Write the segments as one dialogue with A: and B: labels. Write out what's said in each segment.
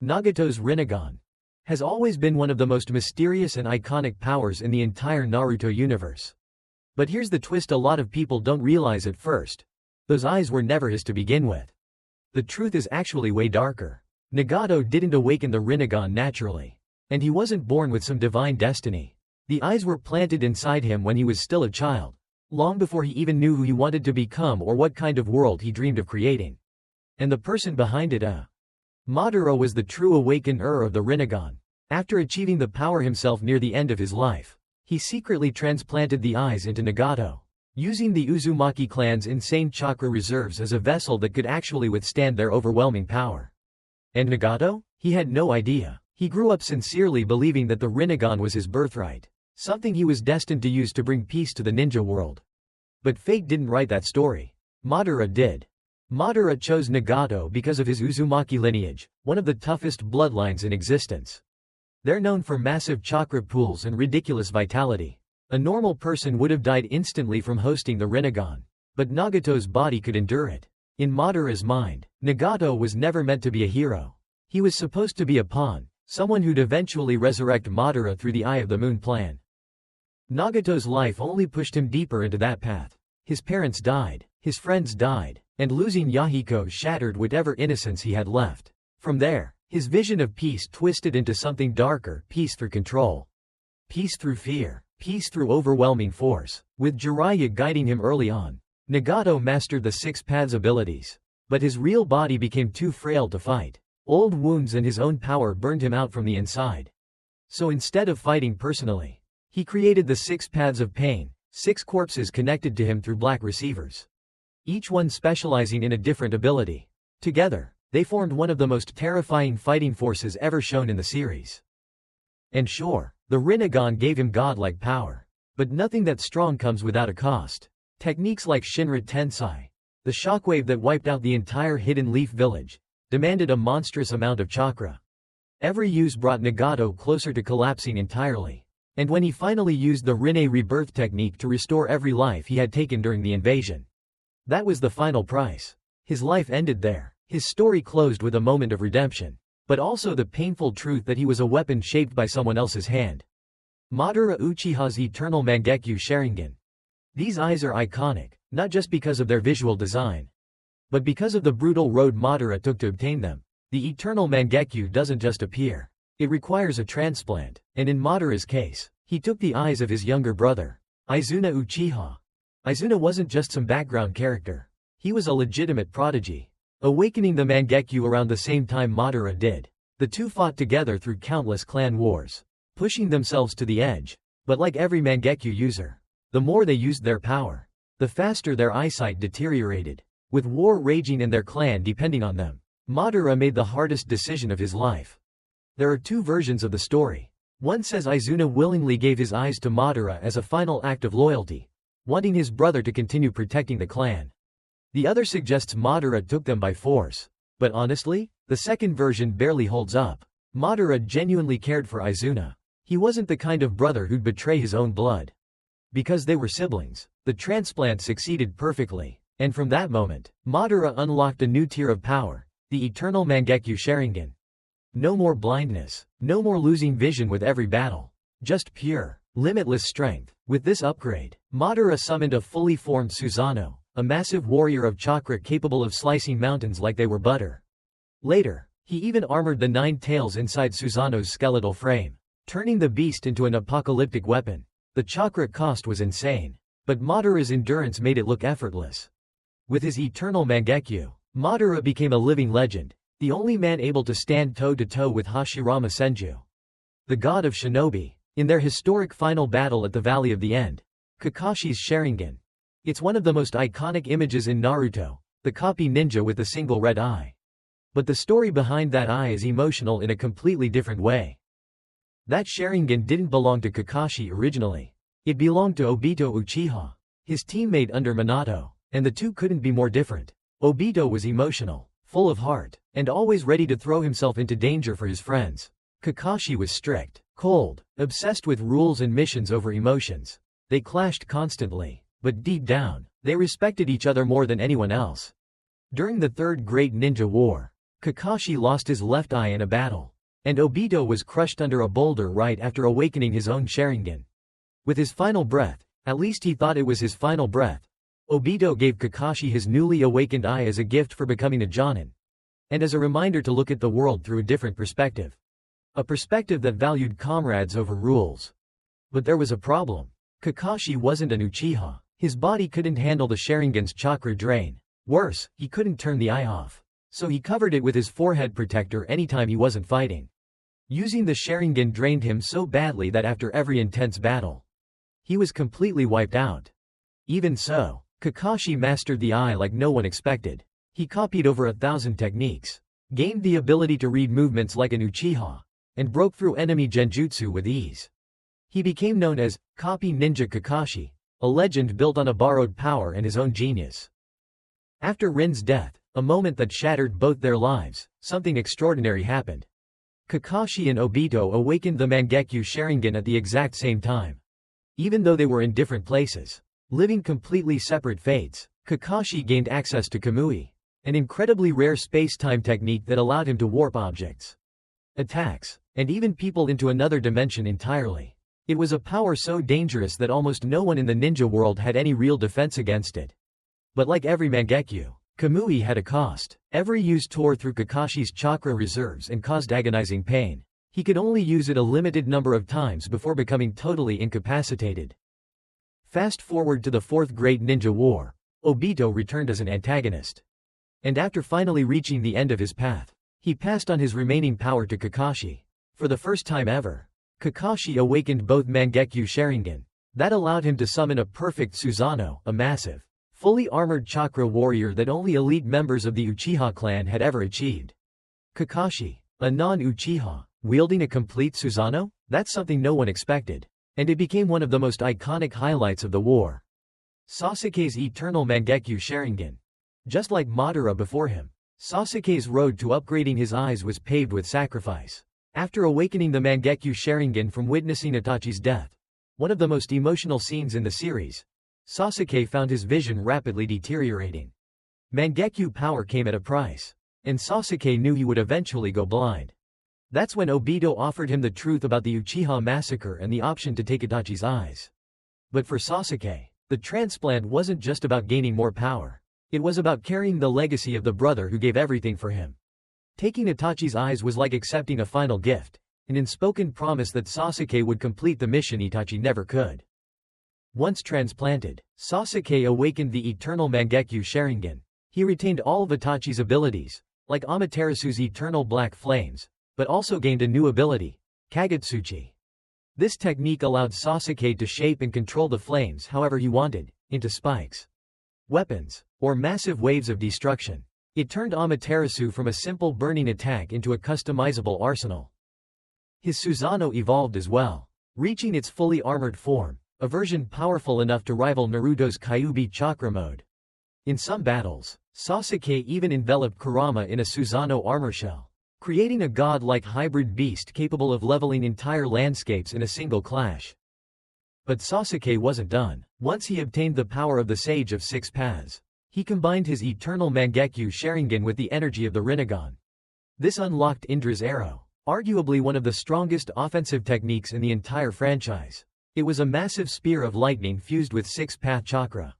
A: Nagato's Rinnegan has always been one of the most mysterious and iconic powers in the entire Naruto universe. But here's the twist a lot of people don't realize at first. Those eyes were never his to begin with. The truth is actually way darker. Nagato didn't awaken the Rinnegan naturally. And he wasn't born with some divine destiny. The eyes were planted inside him when he was still a child, long before he even knew who he wanted to become or what kind of world he dreamed of creating. And the person behind it, Madara, was the true awakener of the Rinnegan. After achieving the power himself near the end of his life, he secretly transplanted the eyes into Nagato, using the Uzumaki clan's insane chakra reserves as a vessel that could actually withstand their overwhelming power. And Nagato? He had no idea. He grew up sincerely believing that the Rinnegan was his birthright, something he was destined to use to bring peace to the ninja world. But fate didn't write that story. Madara did. Madara chose Nagato because of his Uzumaki lineage, one of the toughest bloodlines in existence. They're known for massive chakra pools and ridiculous vitality. A normal person would have died instantly from hosting the Rinnegan, but Nagato's body could endure it. In Madara's mind, Nagato was never meant to be a hero. He was supposed to be a pawn, someone who'd eventually resurrect Madara through the Eye of the Moon plan. Nagato's life only pushed him deeper into that path. His parents died, his friends died, and losing Yahiko shattered whatever innocence he had left. From there, his vision of peace twisted into something darker: peace through control. Peace through fear. Peace through overwhelming force. With Jiraiya guiding him early on, Nagato mastered the Six Paths abilities. But his real body became too frail to fight. Old wounds and his own power burned him out from the inside. So instead of fighting personally, he created the Six Paths of Pain, 6 corpses connected to him through black receivers, each one specializing in a different ability. Together, they formed one of the most terrifying fighting forces ever shown in the series. And sure, the Rinnegan gave him godlike power. But nothing that strong comes without a cost. Techniques like Shinra Tensei, the shockwave that wiped out the entire Hidden Leaf village, demanded a monstrous amount of chakra. Every use brought Nagato closer to collapsing entirely. And when he finally used the Rinne rebirth technique to restore every life he had taken during the invasion, that was the final price. His life ended there. His story closed with a moment of redemption, but also the painful truth that he was a weapon shaped by someone else's hand. Madara Uchiha's Eternal Mangekyo Sharingan. These eyes are iconic, not just because of their visual design, but because of the brutal road Madara took to obtain them. The Eternal Mangekyo doesn't just appear. It requires a transplant, and in Madara's case, he took the eyes of his younger brother, Izuna Uchiha. Izuna wasn't just some background character. He was a legitimate prodigy, awakening the Mangekyo around the same time Madara did. The two fought together through countless clan wars, pushing themselves to the edge. But like every Mangekyo user, the more they used their power, the faster their eyesight deteriorated. With war raging and their clan depending on them, Madara made the hardest decision of his life. There are 2 versions of the story. One says Izuna willingly gave his eyes to Madara as a final act of loyalty, wanting his brother to continue protecting the clan. The other suggests Madara took them by force. But honestly, the second version barely holds up. Madara genuinely cared for Izuna. He wasn't the kind of brother who'd betray his own blood. Because they were siblings, the transplant succeeded perfectly. And from that moment, Madara unlocked a new tier of power, the Eternal Mangekyo Sharingan. No more blindness, no more losing vision with every battle. Just pure, limitless strength. With this upgrade, Madara summoned a fully formed Susanoo, a massive warrior of chakra capable of slicing mountains like they were butter. Later, he even armored the 9 tails inside Susanoo's skeletal frame, turning the beast into an apocalyptic weapon. The chakra cost was insane, but Madara's endurance made it look effortless. With his Eternal Mangekyo, Madara became a living legend, the only man able to stand toe-to-toe with Hashirama Senju, the god of shinobi, in their historic final battle at the Valley of the End. Kakashi's Sharingan. It's one of the most iconic images in Naruto, the copy ninja with the single red eye. But the story behind that eye is emotional in a completely different way. That Sharingan didn't belong to Kakashi originally. It belonged to Obito Uchiha, his teammate under Minato, and the two couldn't be more different. Obito was emotional, full of heart, and always ready to throw himself into danger for his friends. Kakashi was strict, cold, obsessed with rules and missions over emotions. They clashed constantly, but deep down, they respected each other more than anyone else. During the Third Great Ninja War, Kakashi lost his left eye in a battle. And Obito was crushed under a boulder right after awakening his own Sharingan. With his final breath, at least he thought it was his final breath, Obito gave Kakashi his newly awakened eye as a gift for becoming a Jonin. And as a reminder to look at the world through a different perspective. A perspective that valued comrades over rules. But there was a problem. Kakashi wasn't an Uchiha. His body couldn't handle the Sharingan's chakra drain. Worse, he couldn't turn the eye off. So he covered it with his forehead protector anytime he wasn't fighting. Using the Sharingan drained him so badly that after every intense battle, he was completely wiped out. Even so, Kakashi mastered the eye like no one expected. He copied over 1,000 techniques, gained the ability to read movements like an Uchiha, and broke through enemy genjutsu with ease. He became known as Copy Ninja Kakashi, a legend built on a borrowed power and his own genius. After Rin's death, a moment that shattered both their lives, something extraordinary happened. Kakashi and Obito awakened the Mangekyo Sharingan at the exact same time. Even though they were in different places, living completely separate fates, Kakashi gained access to Kamui, an incredibly rare space-time technique that allowed him to warp objects, attacks, and even people into another dimension entirely. It was a power so dangerous that almost no one in the ninja world had any real defense against it. But like every Mangekyo, Kamui had a cost. Every use tore through Kakashi's chakra reserves and caused agonizing pain. He could only use it a limited number of times before becoming totally incapacitated. Fast forward to the Fourth Great Ninja War. Obito returned as an antagonist. And after finally reaching the end of his path, he passed on his remaining power to Kakashi. For the first time ever, Kakashi awakened both Mangekyo Sharingan. That allowed him to summon a perfect Susanoo, a massive, fully armored chakra warrior that only elite members of the Uchiha clan had ever achieved. Kakashi, a non-Uchiha, wielding a complete Susanoo? That's something no one expected. And it became one of the most iconic highlights of the war. Sasuke's eternal Mangekyo Sharingan. Just like Madara before him, Sasuke's road to upgrading his eyes was paved with sacrifice. After awakening the Mangekyo Sharingan from witnessing Itachi's death, one of the most emotional scenes in the series, Sasuke found his vision rapidly deteriorating. Mangekyo power came at a price, and Sasuke knew he would eventually go blind. That's when Obito offered him the truth about the Uchiha massacre and the option to take Itachi's eyes. But for Sasuke, the transplant wasn't just about gaining more power. It was about carrying the legacy of the brother who gave everything for him. Taking Itachi's eyes was like accepting a final gift, an unspoken promise that Sasuke would complete the mission Itachi never could. Once transplanted, Sasuke awakened the eternal Mangekyo Sharingan. He retained all of Itachi's abilities, like Amaterasu's eternal black flames, but also gained a new ability, Kagutsuchi. This technique allowed Sasuke to shape and control the flames however he wanted, into spikes, weapons, or massive waves of destruction. It turned Amaterasu from a simple burning attack into a customizable arsenal. His Susanoo evolved as well, reaching its fully armored form, a version powerful enough to rival Naruto's Kyuubi chakra mode. In some battles, Sasuke even enveloped Kurama in a Susanoo armor shell, creating a god-like hybrid beast capable of leveling entire landscapes in a single clash. But Sasuke wasn't done. Once he obtained the power of the Sage of Six Paths, he combined his eternal Mangekyo Sharingan with the energy of the Rinnegan. This unlocked Indra's arrow, arguably one of the strongest offensive techniques in the entire franchise. It was a massive spear of lightning fused with six-path chakra,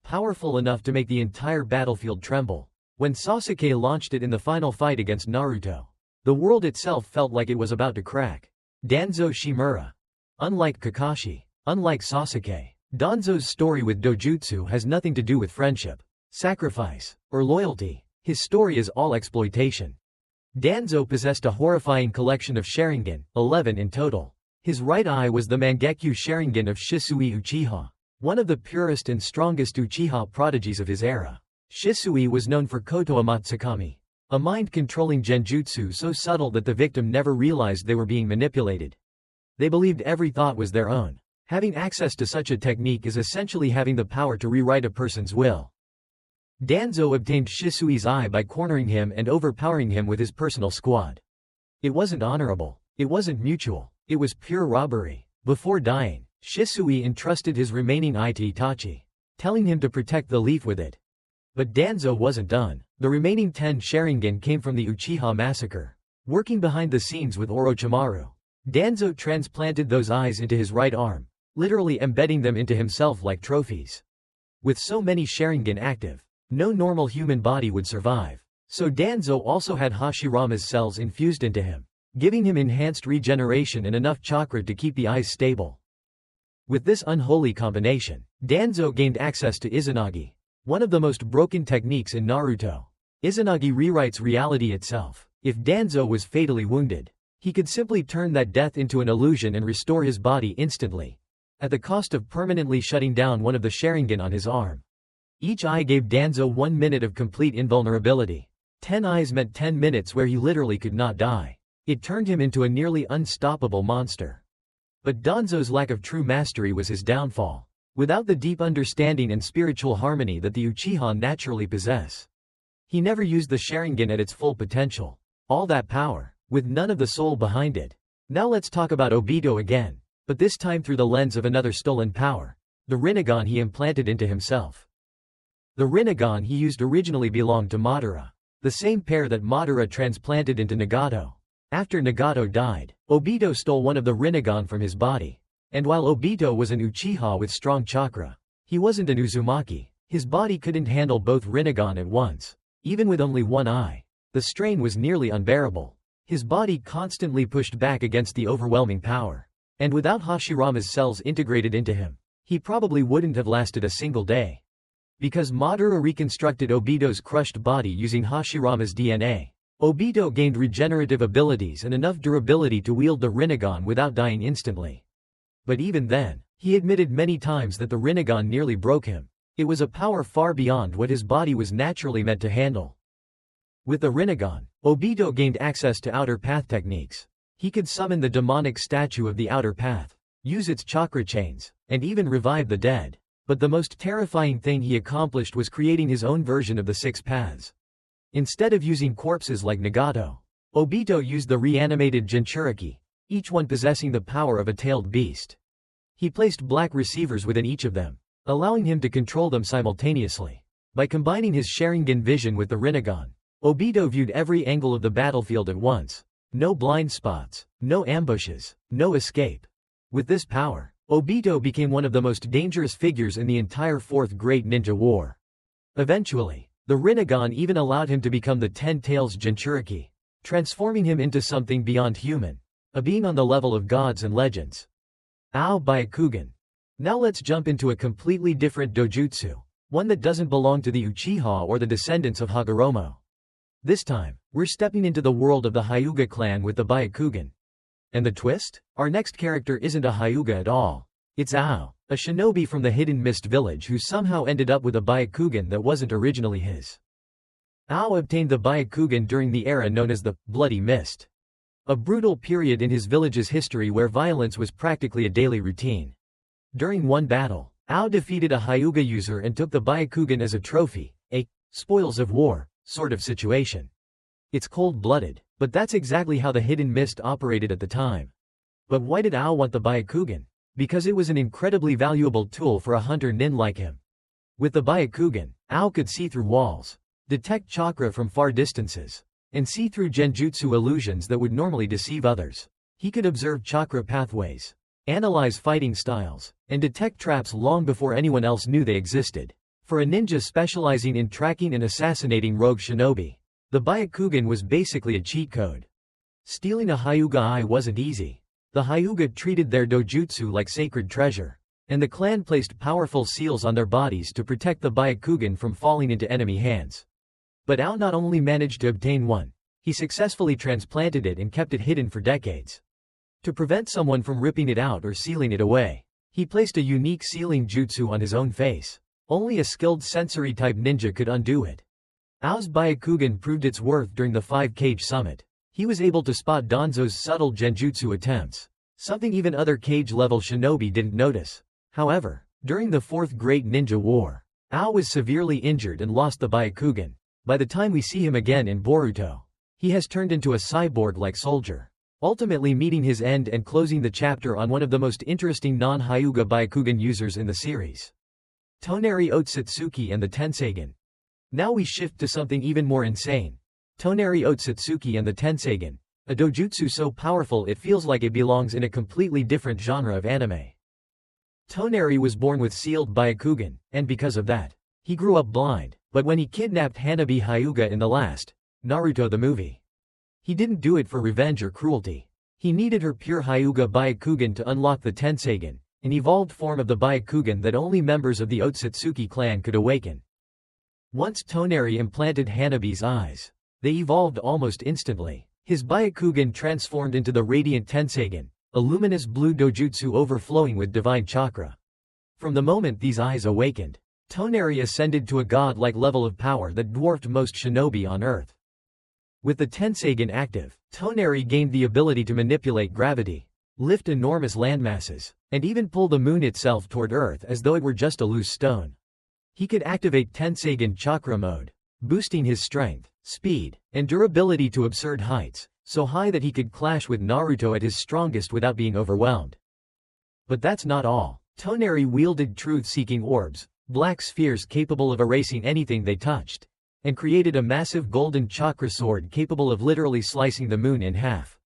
A: powerful enough to make the entire battlefield tremble. When Sasuke launched it in the final fight against Naruto, the world itself felt like it was about to crack. Danzo Shimura. Unlike Kakashi, unlike Sasuke, Danzo's story with Dojutsu has nothing to do with friendship, sacrifice, or loyalty. His story is all exploitation. Danzo possessed a horrifying collection of Sharingan, 11 in total. His right eye was the Mangekyo Sharingan of Shisui Uchiha, one of the purest and strongest Uchiha prodigies of his era. Shisui was known for Koto Amatsukami, a mind-controlling genjutsu so subtle that the victim never realized they were being manipulated. They believed every thought was their own. Having access to such a technique is essentially having the power to rewrite a person's will. Danzo obtained Shisui's eye by cornering him and overpowering him with his personal squad. It wasn't honorable. It wasn't mutual. It was pure robbery. Before dying, Shisui entrusted his remaining eye to Itachi, telling him to protect the leaf with it. But Danzo wasn't done. The remaining 10 Sharingan came from the Uchiha massacre. Working behind the scenes with Orochimaru, Danzo transplanted those eyes into his right arm, literally embedding them into himself like trophies. With so many Sharingan active, no normal human body would survive. So Danzo also had Hashirama's cells infused into him, giving him enhanced regeneration and enough chakra to keep the eyes stable. With this unholy combination, Danzo gained access to Izanagi, one of the most broken techniques in Naruto. Izanagi rewrites reality itself. If Danzo was fatally wounded, he could simply turn that death into an illusion and restore his body instantly, at the cost of permanently shutting down one of the Sharingan on his arm. Each eye gave Danzo 1 minute of complete invulnerability. 10 eyes meant 10 minutes where he literally could not die. It turned him into a nearly unstoppable monster. But Danzo's lack of true mastery was his downfall. Without the deep understanding and spiritual harmony that the Uchiha naturally possess, he never used the Sharingan at its full potential. All that power, with none of the soul behind it. Now let's talk about Obito again, but this time through the lens of another stolen power, the Rinnegan he implanted into himself. The Rinnegan he used originally belonged to Madara, the same pair that Madara transplanted into Nagato. After Nagato died, Obito stole one of the Rinnegan from his body. And while Obito was an Uchiha with strong chakra, he wasn't an Uzumaki. His body couldn't handle both Rinnegan at once. Even with only one eye, the strain was nearly unbearable. His body constantly pushed back against the overwhelming power. And without Hashirama's cells integrated into him, he probably wouldn't have lasted a single day. Because Madara reconstructed Obito's crushed body using Hashirama's DNA, Obito gained regenerative abilities and enough durability to wield the Rinnegan without dying instantly. But even then, he admitted many times that the Rinnegan nearly broke him. It was a power far beyond what his body was naturally meant to handle. With the Rinnegan, Obito gained access to outer path techniques. He could summon the demonic statue of the outer path, use its chakra chains, and even revive the dead. But the most terrifying thing he accomplished was creating his own version of the 6 paths. Instead of using corpses like Nagato, Obito used the reanimated Jinchuriki, each one possessing the power of a tailed beast. He placed black receivers within each of them, allowing him to control them simultaneously. By combining his Sharingan vision with the Rinnegan, Obito viewed every angle of the battlefield at once. No blind spots, no ambushes, no escape. With this power, Obito became one of the most dangerous figures in the entire Fourth Great Ninja War. Eventually, the Rinnegan even allowed him to become the 10 Tails Jinchuriki, transforming him into something beyond human, a being on the level of gods and legends. Byakugan. Now let's jump into a completely different dojutsu, one that doesn't belong to the Uchiha or the descendants of Hagoromo. This time, we're stepping into the world of the Hyuga clan with the Byakugan. And the twist? Our next character isn't a Hyuga at all. It's Ao, a shinobi from the Hidden Mist village who somehow ended up with a Byakugan that wasn't originally his. Ao obtained the Byakugan during the era known as the Bloody Mist, a brutal period in his village's history where violence was practically a daily routine. During one battle, Ao defeated a Hyuga user and took the Byakugan as a trophy, a spoils of war sort of situation. It's cold-blooded, but that's exactly how the Hidden Mist operated at the time. But why did Ao want the Byakugan? Because it was an incredibly valuable tool for a hunter nin like him. With the Byakugan, Ao could see through walls, detect chakra from far distances, and see through genjutsu illusions that would normally deceive others. He could observe chakra pathways, analyze fighting styles, and detect traps long before anyone else knew they existed. For a ninja specializing in tracking and assassinating rogue shinobi, the Byakugan was basically a cheat code. Stealing a Hyuga eye wasn't easy. The Hyuga treated their dojutsu like sacred treasure, and the clan placed powerful seals on their bodies to protect the Byakugan from falling into enemy hands. But Ao not only managed to obtain one, he successfully transplanted it and kept it hidden for decades. To prevent someone from ripping it out or sealing it away, he placed a unique sealing jutsu on his own face. Only a skilled sensory-type ninja could undo it. Ao's Byakugan proved its worth during the 5-Cage Summit. He was able to spot Danzo's subtle genjutsu attempts, something even other cage-level shinobi didn't notice. However, during the Fourth Great Ninja War, Ao was severely injured and lost the Byakugan. By the time we see him again in Boruto, he has turned into a cyborg-like soldier, ultimately meeting his end and closing the chapter on one of the most interesting non-Hyuga Byakugan users in the series. Toneri Tenseigan and the Tenseigan. Now we shift to something even more insane. Toneri Otsutsuki and the Tenseigan, a dojutsu so powerful it feels like it belongs in a completely different genre of anime. Toneri was born with sealed Byakugan, and because of that, he grew up blind, but when he kidnapped Hanabi Hyuga in the last Naruto the movie, he didn't do it for revenge or cruelty. He needed her pure Hyuga Byakugan to unlock the Tenseigan, an evolved form of the Byakugan that only members of the Otsutsuki clan could awaken. Once Toneri implanted Hanabi's eyes, they evolved almost instantly. His Byakugan transformed into the Radiant Tenseigan, a luminous blue dojutsu overflowing with divine chakra. From the moment these eyes awakened, Toneri ascended to a god-like level of power that dwarfed most shinobi on Earth. With the Tenseigan active, Toneri gained the ability to manipulate gravity, lift enormous landmasses, and even pull the moon itself toward Earth as though it were just a loose stone. He could activate Tenseigan chakra mode, boosting his strength, speed, and durability to absurd heights, so high that he could clash with Naruto at his strongest without being overwhelmed. But that's not all. Toneri wielded truth-seeking orbs, black spheres capable of erasing anything they touched, and created a massive golden chakra sword capable of literally slicing the moon in half.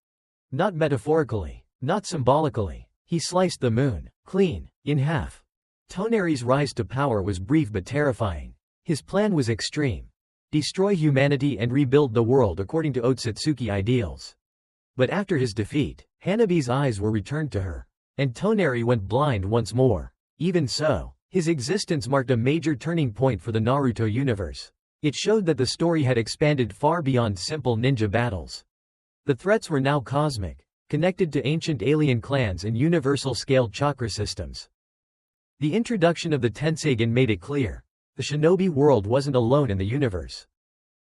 A: Not metaphorically, not symbolically, he sliced the moon, clean, in half. Toneri's rise to power was brief but terrifying. His plan was extreme. Destroy humanity and rebuild the world according to Otsutsuki ideals. But after his defeat, Hanabi's eyes were returned to her, and Toneri went blind once more. Even so, his existence marked a major turning point for the Naruto universe. It showed that the story had expanded far beyond simple ninja battles. The threats were now cosmic, connected to ancient alien clans and universal-scale chakra systems. The introduction of the Tenseigan made it clear. The shinobi world wasn't alone in the universe.